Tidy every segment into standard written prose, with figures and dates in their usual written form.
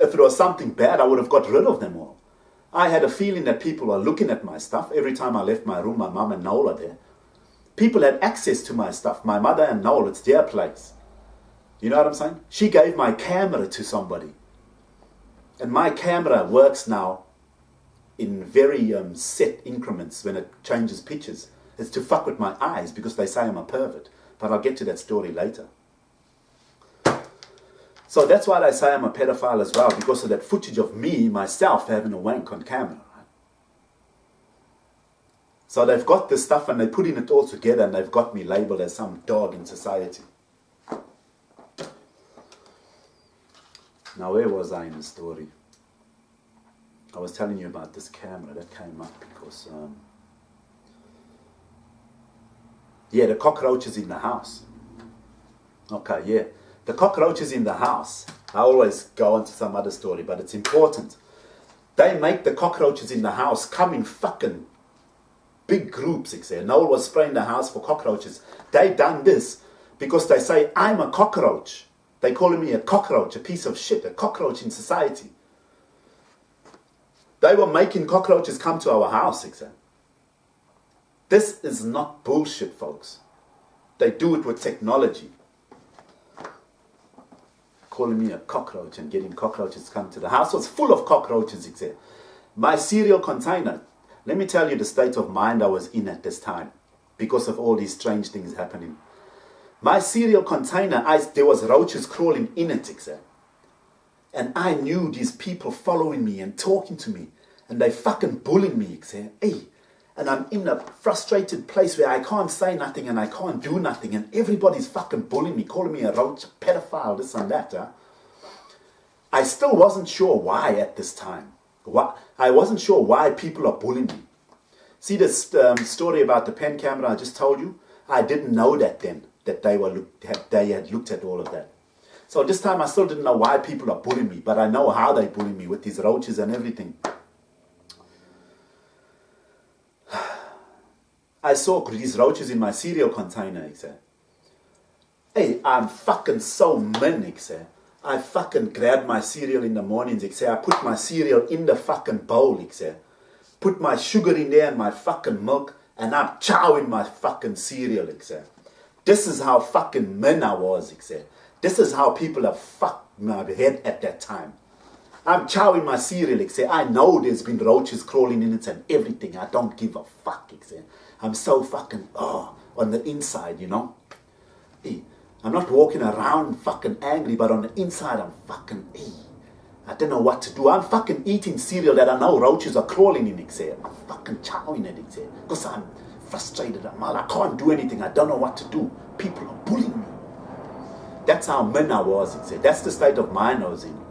If it was something bad, I would have got rid of them all. I had a feeling that people were looking at my stuff. Every time I left my room, my mum and Noel are there. People had access to my stuff. My mother and Noel, it's their place. You know what I'm saying? She gave my camera to somebody. And my camera works now in very set increments when it changes pictures. It's to fuck with my eyes because they say I'm a pervert. But I'll get to that story later. So that's why they say I'm a pedophile as well, because of that footage of me, myself, having a wank on camera. Right? So they've got this stuff and they're putting it all together and they've got me labeled as some dog in society. Now, where was I in the story? I was telling you about this camera that came up because... yeah, the cockroaches in the house. Okay, yeah. The cockroaches in the house. I always go on to some other story, but it's important. They make the cockroaches in the house come in fucking big groups, etc. Noel was spraying the house for cockroaches. They done this because they say, I'm a cockroach. They calling me a cockroach, a piece of shit, a cockroach in society. They were making cockroaches come to our house, etc. This is not bullshit, folks. They do it with technology. Calling me a cockroach and getting cockroaches to come to the house was full of cockroaches, etc. My cereal container, let me tell you the state of mind I was in at this time because of all these strange things happening. My cereal container, there was roaches crawling in it, etc. And I knew these people following me and talking to me and they fucking bullying me, etc. Hey, and I'm in a frustrated place where I can't say nothing and I can't do nothing and everybody's fucking bullying me, calling me a roach, a pedophile, this and that. Huh? I still wasn't sure why at this time. I wasn't sure why people are bullying me. See this story about the pen camera I just told you? I didn't know that then, that they had looked at all of that. So this time I still didn't know why people are bullying me, but I know how they bully me with these roaches and everything. I saw these roaches in my cereal container, etc. Hey, I'm fucking so mean, etc. I fucking grab my cereal in the mornings, etc. I put my cereal in the fucking bowl, etc. Put my sugar in there and my fucking milk, and I'm chowing my fucking cereal, etc. This is how fucking mean I was, etc. This is how people have fucked my head at that time. I'm chowing my cereal, etc. I know there's been roaches crawling in it and everything. I don't give a fuck, etc. I'm so fucking, on the inside, you know. Hey, I'm not walking around fucking angry, but on the inside I'm fucking, I don't know what to do. I'm fucking eating cereal that I know roaches are crawling in, etc. I'm fucking chowing it, etc. Because I'm frustrated. I can't do anything. I don't know what to do. People are bullying me. That's how mean I was, etc. That's the state of mind I was in.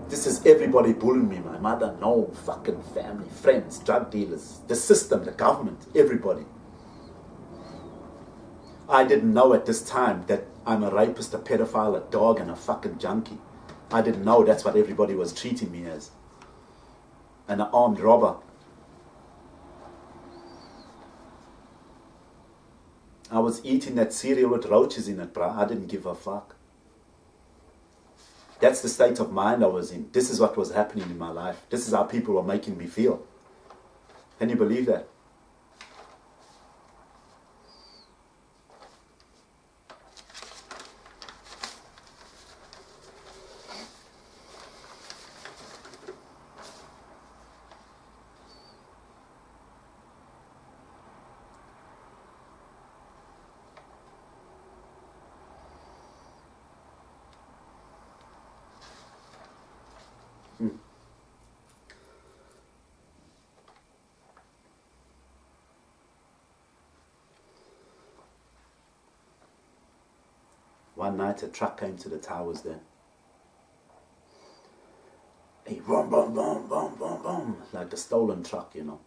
This is everybody bullying me. My mother, no, fucking family, friends, drug dealers, the system, the government, everybody. I didn't know at this time that I'm a rapist, a pedophile, a dog, and a fucking junkie. I didn't know that's what everybody was treating me as. And an armed robber. I was eating that cereal with roaches in it, bruh. I didn't give a fuck. That's the state of mind I was in. This is what was happening in my life. This is how people were making me feel. Can you believe that? One night a truck came to the towers there. Hey, boom, boom, boom, boom, boom, boom, like a stolen truck, you know.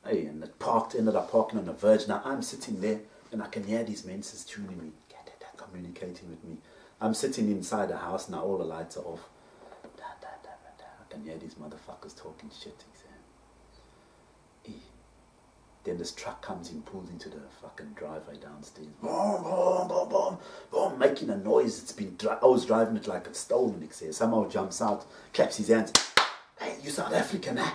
Hey, and it ended up parking on the verge. Now I'm sitting there and I can hear these men tuning me, communicating with me. I'm sitting inside the house now, all the lights are off. I can hear these motherfuckers talking shit. Hey. Then this truck comes in, pulls into the fucking driveway downstairs. Boom, boom, boom, boom, boom, making a noise. I was driving it like it's stolen. Somehow jumps out, claps his hands. Hey, you South African, eh?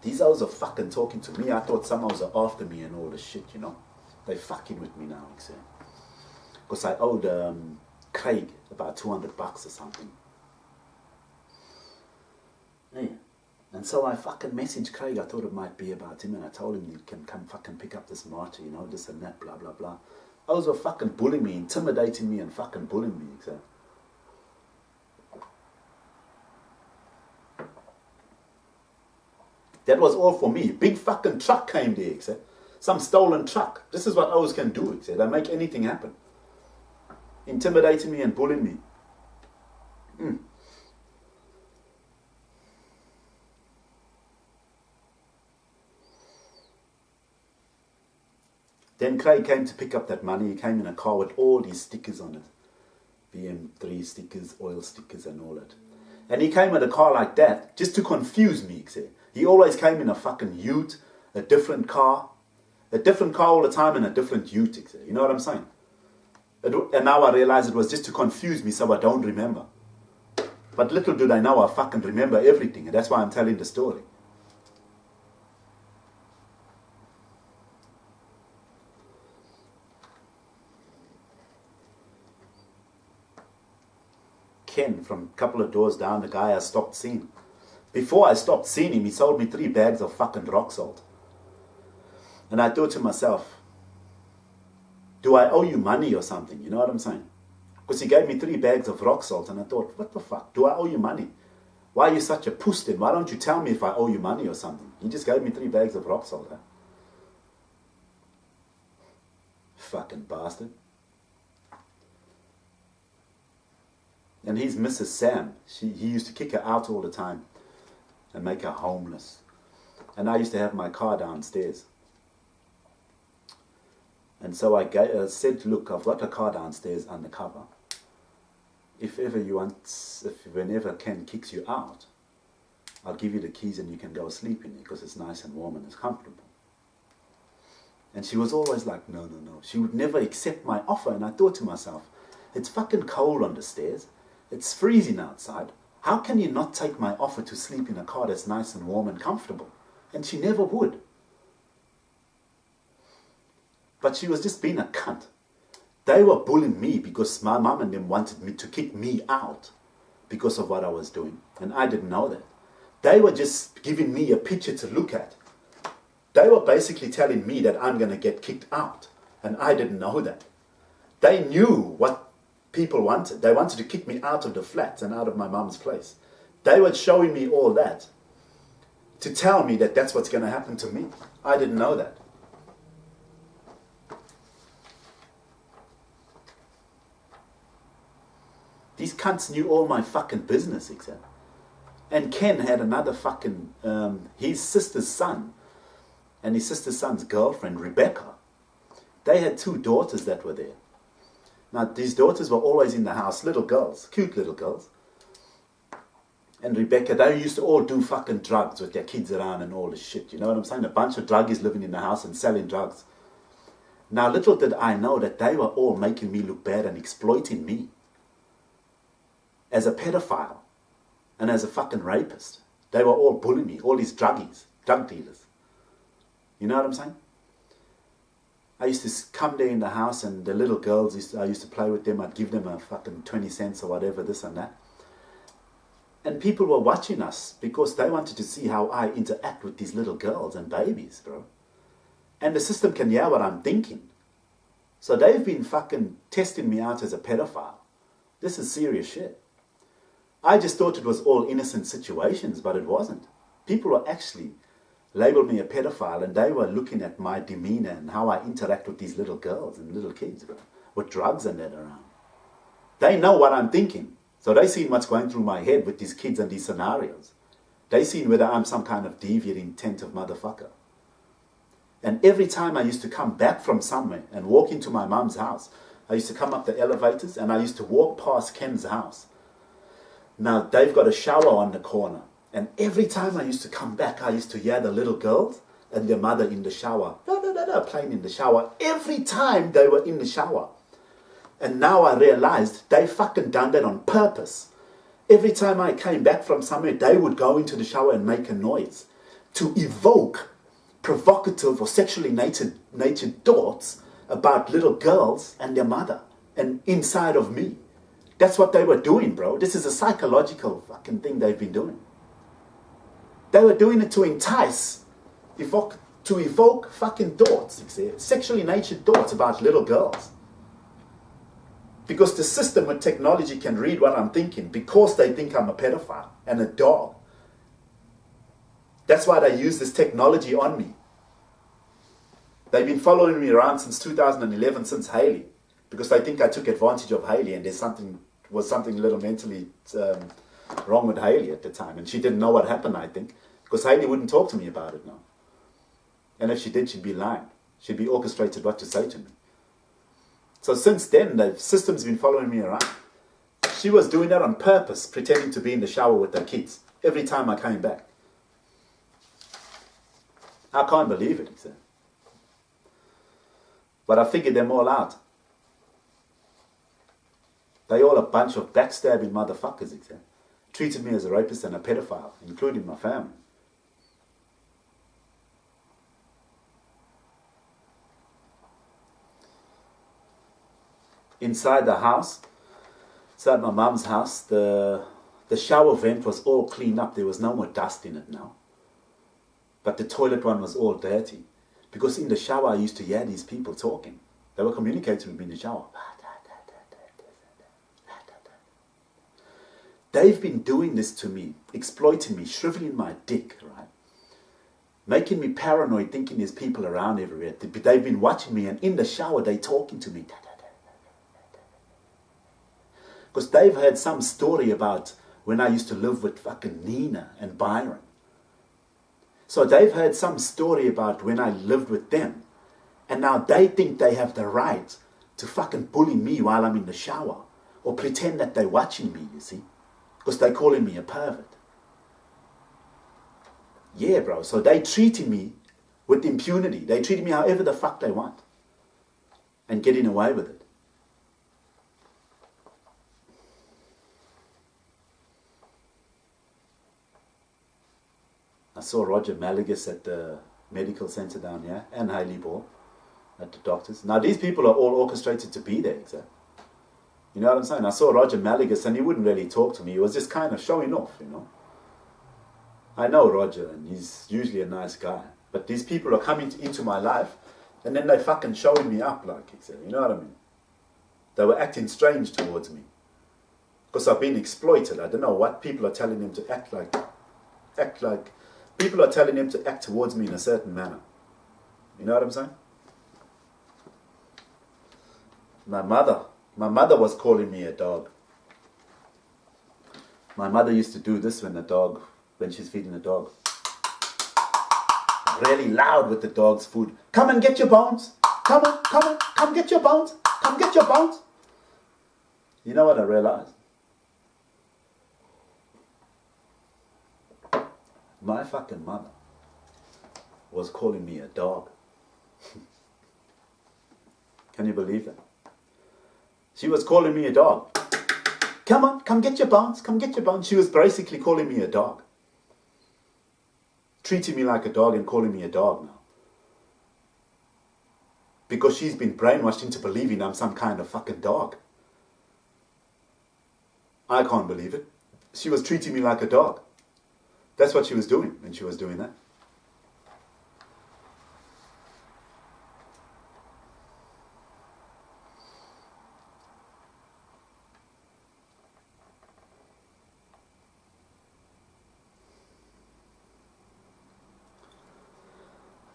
These hoes are fucking talking to me. I thought some hoes are after me and all this shit, you know. They fucking with me now, because I owed Craig about $200 or something. Yeah. And so I fucking messaged Craig. I thought it might be about him, and I told him you can come fucking pick up this martyr, you know, this and that, blah, blah, blah. Hoes were fucking bullying me, intimidating me, and fucking bullying me, That was all for me. Big fucking truck came there, some stolen truck. This is what hoes can do, They make anything happen. Intimidating me and bullying me. Then Craig came to pick up that money. He came in a car with all these stickers on it. BM3 stickers, oil stickers and all that. And he came in a car like that just to confuse me. He always came in a fucking ute, a different car all the time, and a different ute. You know what I'm saying? And now I realize it was just to confuse me so I don't remember. But little did I know I fucking remember everything, and that's why I'm telling the story. Ken, from a couple of doors down, the guy I stopped seeing. Before I stopped seeing him, he sold me 3 bags of fucking rock salt. And I thought to myself, do I owe you money or something? You know what I'm saying? Because he gave me 3 bags of rock salt, and I thought, what the fuck? Do I owe you money? Why are you such a puss then? Why don't you tell me if I owe you money or something? He just gave me 3 bags of rock salt. Fucking bastard. And he's Mrs. Sam. He used to kick her out all the time and make her homeless. And I used to have my car downstairs. And so I said, look, I've got a car downstairs undercover. Whenever Ken kicks you out, I'll give you the keys and you can go sleep in it because it's nice and warm and it's comfortable. And she was always like, no, no, no. She would never accept my offer. And I thought to myself, it's fucking cold on the stairs. It's freezing outside. How can you not take my offer to sleep in a car that's nice and warm and comfortable? And she never would. But she was just being a cunt. They were bullying me because my mum and them wanted me to kick me out because of what I was doing. And I didn't know that. They were just giving me a picture to look at. They were basically telling me that I'm going to get kicked out. And I didn't know that. They knew what people wanted. They wanted to kick me out of the flat and out of my mum's place. They were showing me all that to tell me that that's what's going to happen to me. I didn't know that. These cunts knew all my fucking business, except. And Ken had another fucking, his sister's son, and his sister's son's girlfriend, Rebecca. They had 2 daughters that were there. Now, these daughters were always in the house, little girls, cute little girls. And Rebecca, they used to all do fucking drugs with their kids around and all this shit. You know what I'm saying? A bunch of druggies living in the house and selling drugs. Now, little did I know that they were all making me look bad and exploiting me as a pedophile and as a fucking rapist. They were all bullying me, all these druggies, drug dealers. You know what I'm saying? I used to come there in the house and the little girls, I used to play with them. I'd give them a fucking 20 cents or whatever, this and that. And people were watching us because they wanted to see how I interact with these little girls and babies, bro. And the system can hear what I'm thinking. So they've been fucking testing me out as a pedophile. This is serious shit. I just thought it was all innocent situations, but it wasn't. People were actually labeled me a pedophile, and they were looking at my demeanor and how I interact with these little girls and little kids, bro, with drugs and that around. They know what I'm thinking, so they seen what's going through my head with these kids and these scenarios. They seen whether I'm some kind of deviant, intent of motherfucker. And every time I used to come back from somewhere and walk into my mum's house, I used to come up the elevators and I used to walk past Ken's house. Now, they've got a shower on the corner. And every time I used to come back, I used to hear the little girls and their mother in the shower. Playing in the shower. Every time they were in the shower. And now I realized they fucking done that on purpose. Every time I came back from somewhere, they would go into the shower and make a noise to evoke provocative or sexually natured thoughts about little girls and their mother and inside of me. That's what they were doing, bro. This is a psychological fucking thing they've been doing. They were doing it to entice, to evoke fucking thoughts, sexually natured thoughts about little girls. Because the system with technology can read what I'm thinking because they think I'm a pedophile and a dog. That's why they use this technology on me. They've been following me around since 2011, since Hailey, because they think I took advantage of Hailey and was something a little mentally wrong with Hailey at the time. And she didn't know what happened, I think, because Hailey wouldn't talk to me about it now. And if she did, she'd be lying. She'd be orchestrated what to say to me. So since then, the system's been following me around. She was doing that on purpose, pretending to be in the shower with her kids every time I came back. I can't believe it, he said. But I figured them all out. They all a bunch of backstabbing motherfuckers, he said. Treated me as a rapist and a pedophile, including my family. Inside the house, inside my mom's house, the shower vent was all cleaned up. There was no more dust in it now. But the toilet one was all dirty. Because in the shower, I used to hear these people talking. They were communicating with me in the shower. They've been doing this to me, exploiting me, shriveling my dick, right? Making me paranoid, thinking there's people around everywhere. They've been watching me, and in the shower, they're talking to me. Because they've heard some story about when I used to live with fucking Nina and Byron. So they've heard some story about when I lived with them. And now they think they have the right to fucking bully me while I'm in the shower. Or pretend that they're watching me, you see. Because they're calling me a pervert. Yeah, bro. So they treating me with impunity. They treating me however the fuck they want. And getting away with it. I saw Roger Malagas at the medical center down here and Hailey Ball at the doctors. Now these people are all orchestrated to be there, exactly. You know what I'm saying? I saw Roger Malagas and he wouldn't really talk to me. He was just kind of showing off, you know. I know Roger and he's usually a nice guy. But these people are coming into my life and then they're fucking showing me up like, you know what I mean? They were acting strange towards me. Because I've been exploited. I don't know what people are telling him to act like. People are telling him to act towards me in a certain manner. You know what I'm saying? My mother was calling me a dog. My mother used to do this when she's feeding the dog. Really loud with the dog's food. Come and get your bones. Come get your bones. Come get your bones. You know what I realized? My fucking mother was calling me a dog. Can you believe that? She was calling me a dog. Come get your bones, come get your bones. She was basically calling me a dog. Treating me like a dog and calling me a dog now. Because she's been brainwashed into believing I'm some kind of fucking dog. I can't believe it. She was treating me like a dog. That's what she was doing when she was doing that.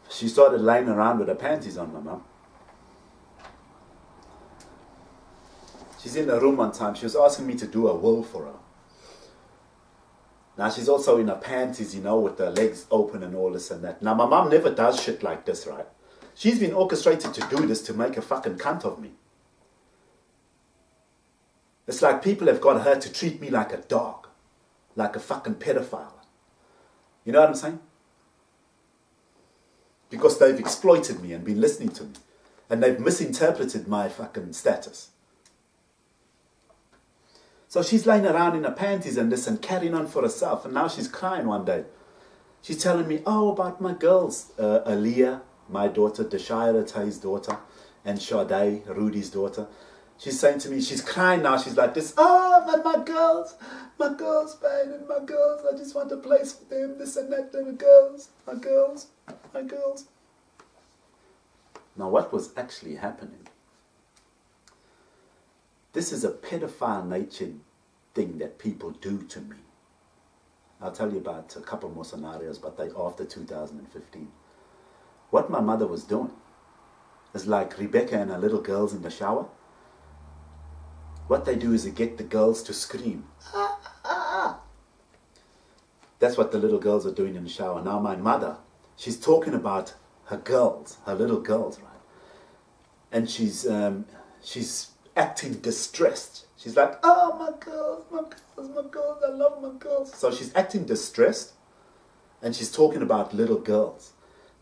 She started laying around with her panties on, my mum. She's in the room one time. She was asking me to do a will for her. Now she's also in her panties, you know, with her legs open and all this and that. Now my mum never does shit like this, right? She's been orchestrated to do this to make a fucking cunt of me. It's like people have got her to treat me like a dog. Like a fucking pedophile. You know what I'm saying? because they've exploited me and been listening to me. And they've misinterpreted my fucking status. So she's laying around in her panties and this and carrying on for herself. And now she's crying one day. She's telling me, oh, about my girls. Aaliyah, my daughter, Deshira Tay's daughter, and Sade, Rudy's daughter. She's saying to me, she's crying now. She's like this, oh, my girls, man, and my girls. I just want a place for them, this and that, my girls. Now, what was actually happening? This is a pedophile-natured thing that people do to me. I'll tell you about a couple more scenarios, but they're after 2015. What my mother was doing is like Rebecca and her little girls in the shower. What they do is they get the girls to scream. Ah, ah, ah. That's what the little girls are doing in the shower. Now my mother, she's talking about her girls, her little girls, right? And she's acting distressed. She's like, oh, my girls, I love my girls. So she's acting distressed, and she's talking about little girls.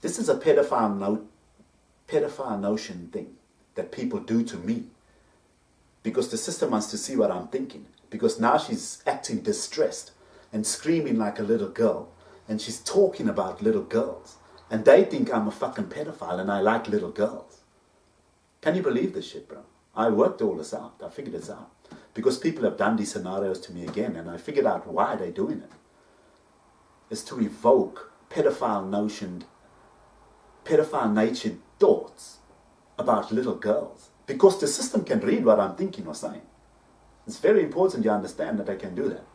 This is a pedophile notion thing that people do to me, because the system wants to see what I'm thinking. Because now she's acting distressed and screaming like a little girl, and she's talking about little girls. And they think I'm a fucking pedophile and I like little girls. Can you believe this shit, bro? I worked all this out. I figured this out. Because people have done these scenarios to me again, and I figured out why they're doing it. It's to evoke pedophile-natured thoughts about little girls. Because the system can read what I'm thinking or saying. It's very important you understand that they can do that.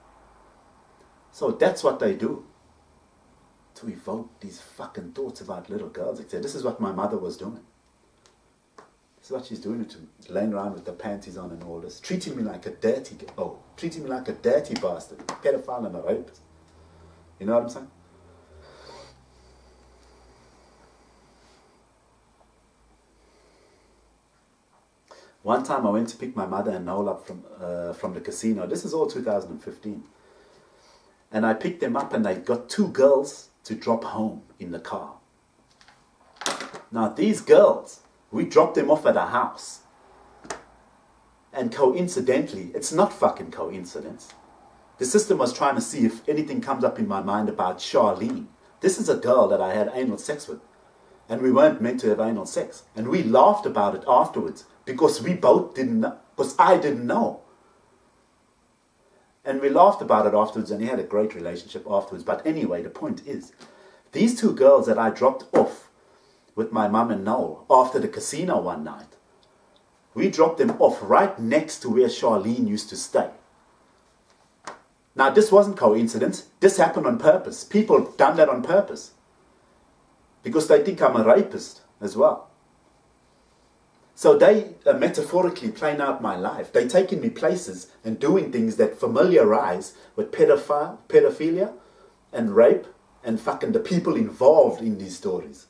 So that's what they do. To evoke these fucking thoughts about little girls. This is what my mother was doing. This is what she's doing to me. Laying around with the panties on and all this. Treating me like a dirty bastard. Pedophile and a rapist. You know what I'm saying? One time I went to pick my mother and Noel up from the casino. This is all 2015. And I picked them up and I got two girls to drop home in the car. Now these girls, we dropped them off at a house. And coincidentally, it's not fucking coincidence. The system was trying to see if anything comes up in my mind about Sharlene. This is a girl that I had anal sex with. And we weren't meant to have anal sex. And we laughed about it afterwards. Because we both didn't know. Because I didn't know. And we laughed about it afterwards, and he had a great relationship afterwards. But anyway, the point is, these two girls that I dropped off with my mum and Noel after the casino one night, we dropped them off right next to where Sharlene used to stay. Now, this wasn't coincidence. This happened on purpose. People have done that on purpose. Because they think I'm a rapist as well. So they are metaphorically playing out my life. They're taking me places and doing things that familiarize with pedophilia and rape and fucking the people involved in these stories.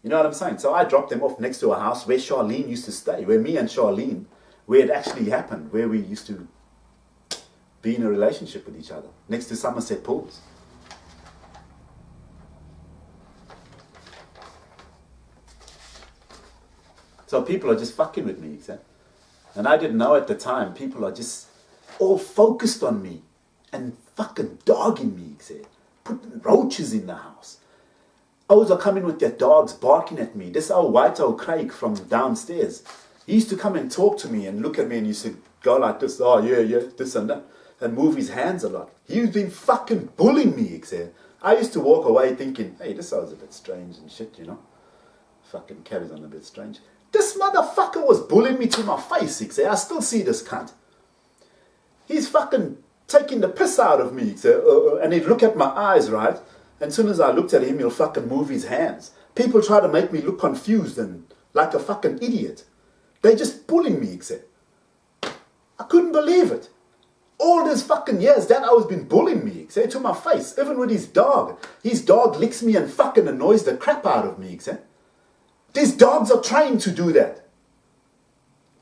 You know what I'm saying? So I dropped them off next to a house where Sharlene used to stay, where me and Sharlene, where it actually happened, where we used to be in a relationship with each other, next to Somerset pools. So people are just fucking with me, except. And I didn't know at the time, people are just all focused on me and fucking dogging me, except. Putting roaches in the house. Owls are coming with their dogs barking at me. This old white old Craig from downstairs, he used to come and talk to me and look at me and used to go like this, oh yeah, this and that, and move his hands a lot. He's been fucking bullying me, except. I used to walk away thinking, hey, this sounds a bit strange and shit, you know. Fucking carries on a bit strange. This motherfucker was bullying me to my face, I still see this cunt. He's fucking taking the piss out of me, and he'd look at my eyes, right? And as soon as I looked at him, he'll fucking move his hands. People try to make me look confused and like a fucking idiot. They just bullying me, I couldn't believe it. All these fucking years, that hour's been bullying me, to my face, even with his dog. His dog licks me and fucking annoys the crap out of me, These dogs are trained to do that.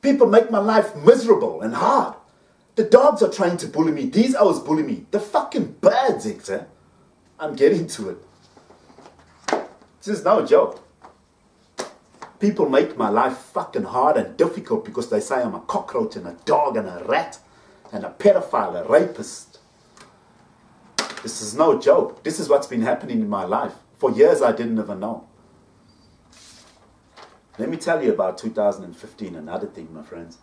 People make my life miserable and hard. The dogs are trained to bully me. These owls bully me. The fucking birds, I'm getting to it. This is no joke. People make my life fucking hard and difficult because they say I'm a cockroach and a dog and a rat and a pedophile, a rapist. This is no joke. This is what's been happening in my life. For years I didn't even know. Let me tell you about 2015, another thing, my friends.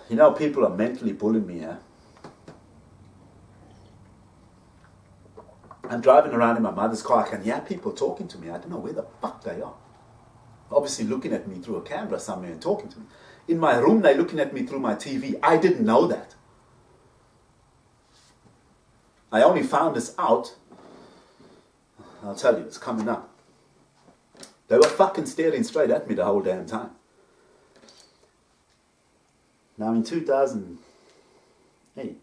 You know, people are mentally bullying me, eh? I'm driving around in my mother's car. I can hear people talking to me. I don't know where the fuck they are. Obviously looking at me through a camera somewhere and talking to me. In my room, they're looking at me through my TV. I didn't know that. I only found this out. I'll tell you, it's coming up. They were fucking staring straight at me the whole damn time. Now in 2008,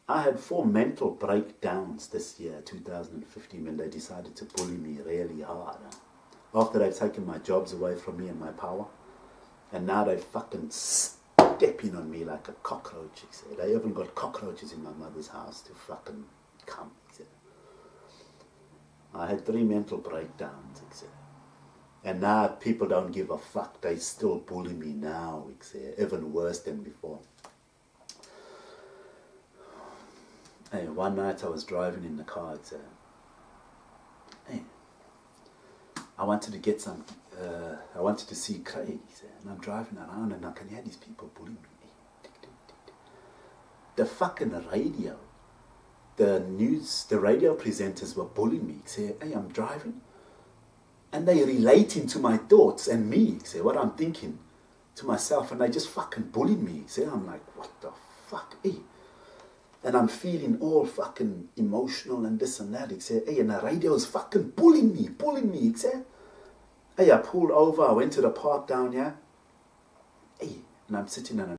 I had 4 mental breakdowns this year, 2015, when they decided to bully me really hard. After they've taken my jobs away from me and my power. And now they're fucking stepping on me like a cockroach. They even got cockroaches in my mother's house to fucking come. I had 3 mental breakdowns. And now people don't give a fuck. They still bully me now. Even worse than before. Hey, one night I was driving in the car. I wanted to get some. I wanted to see Craig. And I'm driving around and I can hear these people bullying me. The fucking radio. The radio presenters were bullying me. Hey, I'm driving. And they relating to my thoughts and me. What I'm thinking to myself. And they just fucking bullying me. I'm like, what the fuck? Hey. And I'm feeling all fucking emotional and this and that. Hey, and the radio is fucking bullying me. Hey, I pulled over. I went to the park down here. Hey, and I'm sitting in a